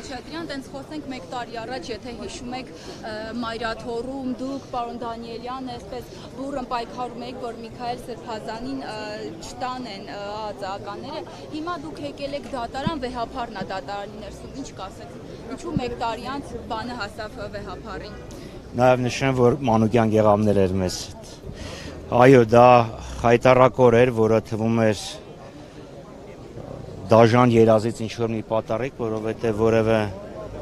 Խաչատրյան, տենց խոսենք մեկ տարի առաջ, եթե հիշում եք Մայրաթորում դուք, պարոն Դանիելյանը, այսպես բուռն պայքարում եք, որ Միքայել Սրբազանին չտանեն ԱԱԾ-ականները, հիմա դուք եկել եք դատարան, վեհափառն է դատարանի ներսում, ինչ կասեք, ինչու մեկ տարի անց բանը հասավ վեհափառին։ Նաև նշեմ, որ Մանուկյան Գեղամներ էր մեզ հետ։ Այո, դա խայտառակոր էր, որը թվում էր դաժան երազից ինչ-որ մի պատառիկ, որովհետև որևէ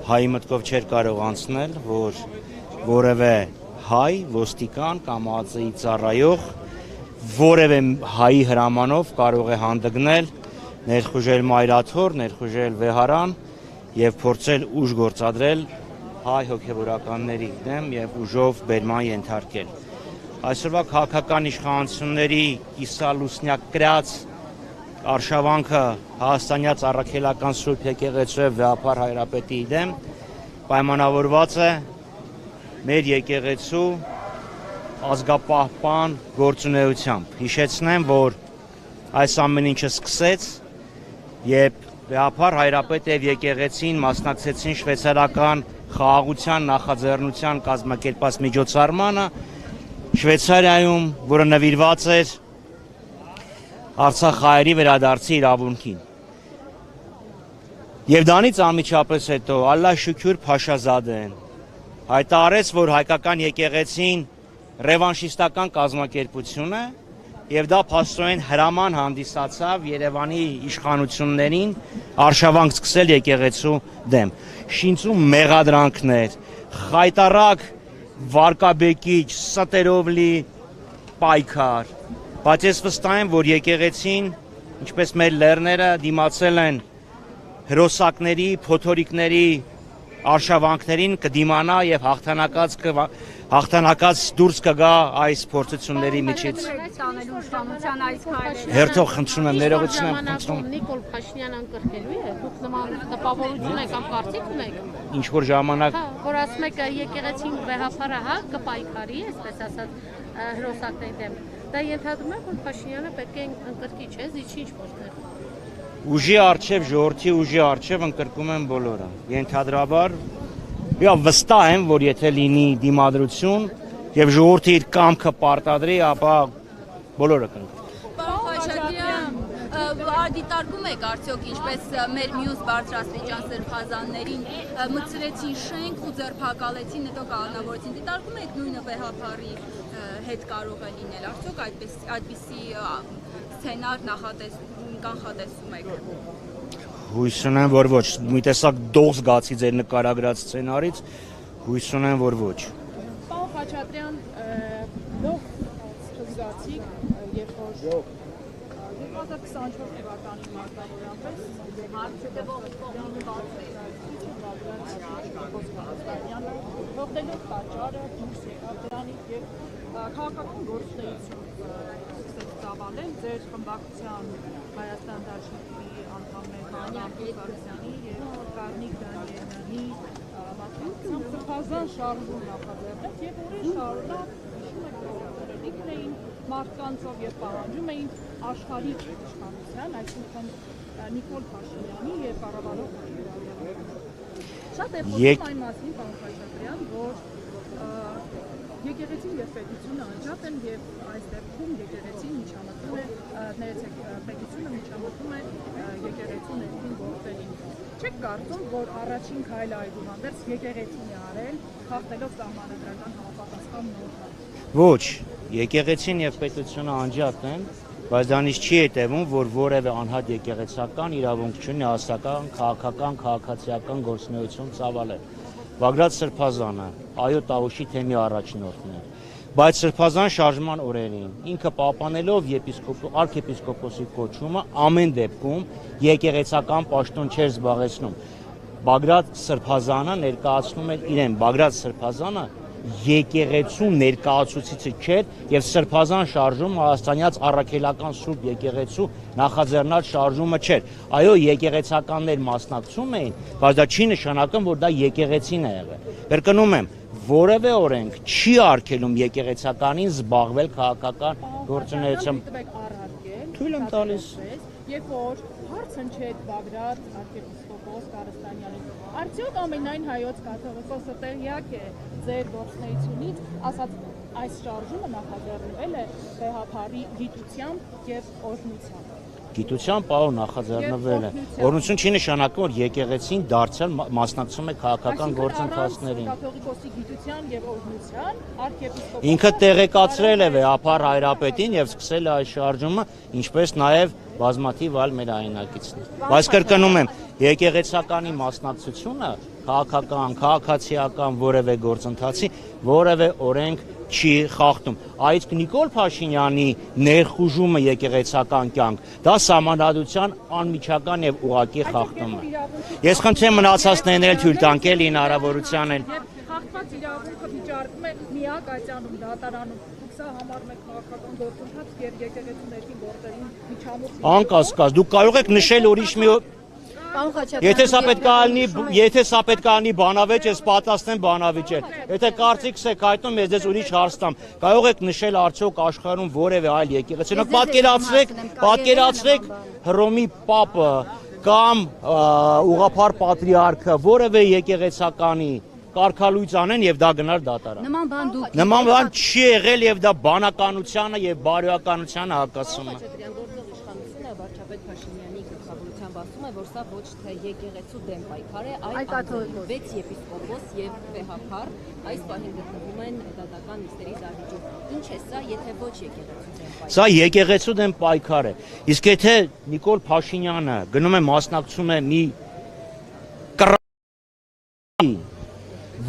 հայի մտքով չէր կարող անցնել, որ որևէ հայ, ոստիկան կամ ԱԱԾ-ի ծառայող, որևէ հայի հրամանով կարող է հանդգնել, ներխուժել Մայրաթոր, ներխուժել Վեհարան և փորձել ուժ գործադրել հայ հոգևորականների դեմ և ուժով բերման ենթարկել։ Այսօրվա քաղաքական իշխանությունների կիսալուսնյակ կրած արշավանքը Հայաստանյաց առաքելական Սուրբ եկեղեցու և Վեհափառ Հայրապետի դեմ պայմանավորված է մեր եկեղեցու ազգապահպան գործունեությամբ։ Հիշեցնեմ, որ այս ամեն ինչը սկսեց, երբ Վեհափառ Հայրապետը և եկեղեցին մասնակցեցին շվեյցարական խաղաղության նախաձեռնության կազմակերպած միջոցառմանը Շվեյցարիայում, որը նվիրված էր Արցախ հայերի վերադարձի իրավունքին։ Եվ դրանից անմիջապես հետո Ալլահ շուքուր Փաշազադեն հայտարարեց, որ հայկական եկեղեցին ռևանշիստական կազմակերպություն է եւ դա փաստորեն հրաման հանդիսացավ Երևանի իշխանություններին արշավանք սկսել եկեղեցու դեմ։ Շինծու մեղադրանքներ, խայտառակ վարկաբեկիչ, ստերով լի պայքար, բայց ես վստահ եմ, որ եկեղեցին, ինչպես մեր լեռները, դիմացել են հրոսակների, փոթորիկների արշավանքներին, կդիմանա եւ հաղթանակած դուրս կգա այս փորձությունների միջից։ Հերթով խնդրում եմ, ներողություն եմ խնդրում։ Նիկոլ Փաշինյանը ընկրկելու է, դուք նման տպավորություն եք կամ կարծիք ունեք։ Ինչ որ ժամանակ որ ասում եք եկեղեցին վեհափառը հա կպայքարի, այսպես ասած հրոսակների դեմ։ Դա ենթադրում է, որ Փաշինյանը պետք է ընկրկի, չէ՞, զիջի ինչ-որ տեղ։ Ուժի առջև, ժողովրդի ուժի առջև ընկրկում են բոլորը։ Ենթադրաբար վստահ եմ, որ եթե լինի դիմադրություն եւ ժողովուրդը իր կամքը պարտադրի, ապա բոլորը կընկրկեն։ Պարոն Խաչատրյան, ադիտարկում եք արդյոք ինչպես մեր մյուս բարձրաստիճան սրբազաններին մտցրեցին շենք ու ձերբակալեցին, հետո կանոնավորեցին, դիտարկում եք նույնը վեհափառի հետ կարող է լինել, արդյոք այդպիսի սցենար կանխատեսում եք։ Հույս ունեմ, որ ոչ, մի տեսակ դող զգացի ձեր նկարագրած սցենարից, հույս ունեմ, որ ոչ։ Պարոն Խաչատրյան, դող զգացիք, երբ որ 2024 թվականի մարտավորյան պես հողտելով պատճառը դուրս եկավ դրանից և քաղաքական գործունեություն սկսեց ծավալել ձեր խմբակցության Հայաստան դաշնությունների անդամներ Հանան Փոքարյանի և Կարնիկ Դանիելյանի մասնակցությամբ սրբազան շարժում նախաձեռնեց և օրեր շարունակ հիշում եք դրսևորելիքն էին մարդկանցով և պահանջում էին աշխարհիկ իշխանության, այսինքն Նիկոլ Փաշինյանի և կառավարող Շատ է խոսում այն մասին, պարոն Խաչատրյան, որ եկեղեցին և պետությունը անջատ են և այս դեպքում եկեղեցին միջամտում է, պետությունը միջամտում է եկեղեցու ներքին գործերին։ Չեք կարծում, որ առաջին քայլը այդուհանդերձ եկեղեցին է արել, խախտելով սահմանադրական համապատասխան նորմը։ Ոչ, եկեղեցին եւ պետությունը անջատ են, բայց դրանից չի հետևում, որ որևէ անհատ եկեղեցական իրավունք չունի հասարակական, քաղաքական, քաղաքացիական գործունեություն ծավալել։ Բագրատ Սրբազանը, այո, Տավուշի թեմի առաջնորդն է, բայց Սրբազան շարժման օրերին ինքը պահպանելով արքեպիսկոպոսի կոչումը ամեն դեպքում եկեղեցական պաշտոն չէր զբաղեցնում։ Բագրատ Սրբազանը ներկայացնում էր իրեն, Բագրատ Սրբազանը եկեղեցու ներկայացուցիչը չէր եւ Սրբազան շարժումը Հայաստանյաց առաքելական Սուրբ եկեղեցու նախաձեռնած շարժումը չէր։ Այո, եկեղեցականներ մասնակցում էին, բայց դա չի նշանակում, որ դա եկեղեցին է եղել։ Կրկնում եմ, որևէ օրենք չի արգելում եկեղեցականին զբաղվել քաղաքական գործունեությամբ։ Թույլ եմ տալիս։ Երբ որ հարց հնչեց Բագրատ արքեպիսկոպոս Կարստանյանին, Արդյոք ամենայն հայոց կաթողիկոսը տեղյակ է ձեր գործունեությունից, ասած այս շարժումը նախաձեռնվել է վեհափարի գիտությամբ եւ օրհնությամբ։ Գիտության պարոն նախաձեռնվել է։ Օրհնություն չի նշանակում, որ եկեղեցին դարձյալ մասնակցում է քաղաքական գործընթացներին։ Կաթողիկոսի գիտության եւ օրհնության arczepiskopos Ինքը տեղեկացրել է վեհափար հայրապետին եւ սկսել է այս շարժումը, ինչպես նաեւ բազմաթիվ այլ մեր հայրենակիցներ։ Բայց կրկնում եմ, եկեղեցականի մասնակցությունը քաղաքական, քաղաքացիական որևէ գործընթացի, որևէ օրենք չի խախտում։ Այս Նիկոլ Փաշինյանի ներխուժումը եկեղեցական կյանք, դա սահմանադրության անմիջական եւ ուղղակի խախտում է։ Ես խնդրեմ մնացածներն թույլ տանք էլի հնարավորության են։ Խախտված իրավունքը վիճարկում է միակ այցանում դատարանում։ Դուք սա համարում եք քաղաքական գործընթաց եւ եկեղեցու ներքին գործերին միջամուխ։ Անկասկած, դուք կարող եք նշել ուրիշ մի Եթե սա պետք է ալնի բանավեճ, ես պատասխանեմ բանավեճ է։ Եթե կարծիքս եք հայտնում, ես ձեզ ուրիշ հարց տամ։ Կարող եք նշել արդյոք աշխարհում որևէ այլ եկեղեցի։ Պատկերացրեք Հռոմի Պապը կամ ուղղափառ պատրիարքը որևէ եկեղեցականի կարգալույծ անեն եւ դա գնար դատարան։ Նման բան չի եղել եւ դա բանականությանը եւ բարոյականությանը հակասում է։ Վարչապետ Փաշինյանի գլխավորությամբ ասում է, որ սա ոչ թե եկեղեցու դեմ պայքար է, այլ 6 եպիսկոպոս եւ վեհափար այս պահին գտնվում են դատական նիստերի դահլիճում։ Ինչ է սա, եթե ոչ եկեղեցու դեմ պայքար։ Սա եկեղեցու դեմ պայքար է։ Իսկ եթե Նիկոլ Փաշինյանը գնում է մասնակցում է մի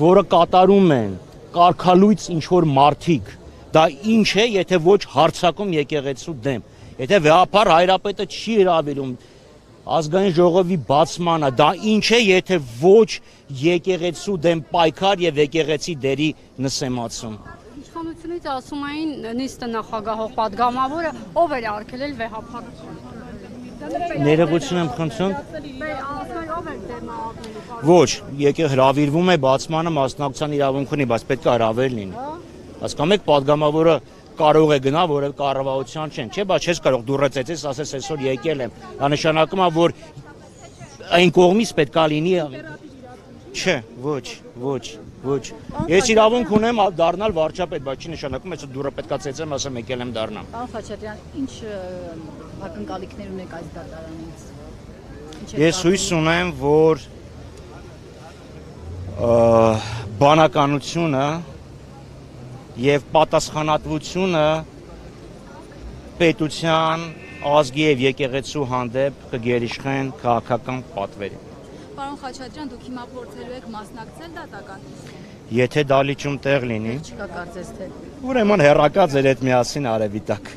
որը կատարում են կարգալույծ ինչ որ մարդիկ, դա ինչ է, եթե ոչ հարձակում եկեղեցու դեմ։ Եթե վեհափար հայրապետը չի հրավիրում ազգային ժողովի բացմանը, դա ինչ է, եթե ոչ եկեղեցու դեմ պայքար եւ եկեղեցի դերի նսեմացում։ Իշխանությունից ասում էին նիստը նախագահող падգամավորը ով էր արգելել վեհափարությունը։ Ներողություն եմ խնդրում։ Ով էր դեմը աղնելու։ Ոչ, հրավիրվում է բացմանը մասնակցության իրավունք ունի, բայց պետք է հրավեր լինի։ Հասկանում եք, падգամավորը կարող է գնա, որև կառավարության չեն, չէ, բայց չես կարող դուրը ծեծես, ասես այսօր եկել եմ։ Դա նշանակում է, որ այն կողմից պետք է լինի։ Չէ, ոչ։ Ես իրավունք ունեմ դառնալ վարչապետ, բայց չի նշանակում, այսօր դուրը պետք է ծեծեմ, ասեմ եկել եմ դառնամ։ Պարոն Խաչատրյան, ինչ ակնկալիքներ ունեք այս դատարանից։ Ես հույս ունեմ, որ բանականությունը եւ պատասխանատվությունը պետության, ազգի եւ եկեղեցու հանդեպ կգերիշխեն քաղաքական պատվերին։ Պարոն Խաչատրյան, դուք հիմա փորձելու եք մասնակցել դատական նիստին։ Եթե դալիճում տեղ լինի, Չկա կարծես թե։ ուրեմն հեռակա ձեր հետ միասին արևի տակ։